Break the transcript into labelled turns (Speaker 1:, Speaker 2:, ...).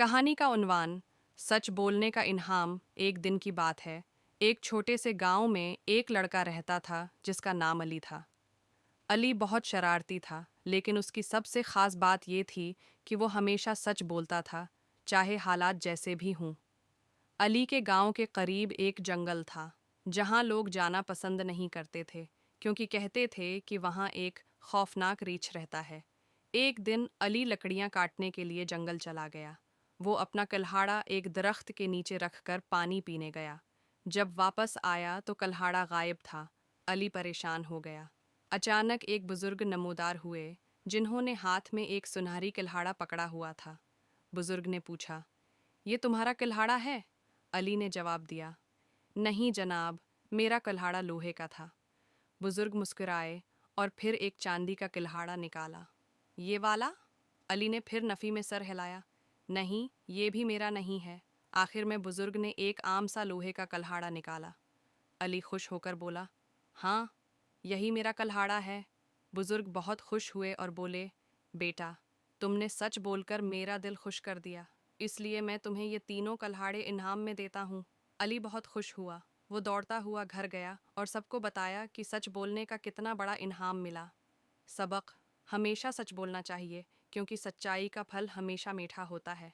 Speaker 1: कहानी का उन्वान सच बोलने का इनाम। एक दिन की बात है। एक छोटे से गांव में एक लड़का रहता था जिसका नाम अली था। अली बहुत शरारती था, लेकिन उसकी सबसे खास बात ये थी कि वो हमेशा सच बोलता था, चाहे हालात जैसे भी हों। अली के गांव के करीब एक जंगल था, जहां लोग जाना पसंद नहीं करते थे, क्योंकि कहते थे कि वहां एक खौफनाक रीछ रहता है। एक दिन अली लकड़ियां काटने के लिए जंगल चला गया। वो अपना कल्हाड़ा एक दरख्त के नीचे रखकर पानी पीने गया। जब वापस आया तो कल्हाड़ा गायब था। अली परेशान हो गया। अचानक एक बुजुर्ग नमूदार हुए, जिन्होंने हाथ में एक सुनहरी कल्हाड़ा पकड़ा हुआ था। बुजुर्ग ने पूछा, ये तुम्हारा कल्हाड़ा है? अली ने जवाब दिया, नहीं जनाब, मेरा कल्हाड़ा लोहे का था। बुजुर्ग मुस्कुराए और फिर एक चांदी का कल्हाड़ा निकाला। ये वाला? अली ने फिर नफ़ी में सर हिलाया। नहीं, ये भी मेरा नहीं है। आखिर में बुजुर्ग ने एक आम सा लोहे का कल्हाड़ा निकाला। अली खुश होकर बोला, हाँ, यही मेरा कल्हाड़ा है। बुजुर्ग बहुत खुश हुए और बोले, बेटा, तुमने सच बोलकर मेरा दिल खुश कर दिया, इसलिए मैं तुम्हें ये तीनों कल्हाड़े इनाम में देता हूँ। अली बहुत खुश हुआ। वो दौड़ता हुआ घर गया और सबको बताया कि सच बोलने का कितना बड़ा इनाम मिला। सबक: हमेशा सच बोलना चाहिए, क्योंकि सच्चाई का फल हमेशा मीठा होता है।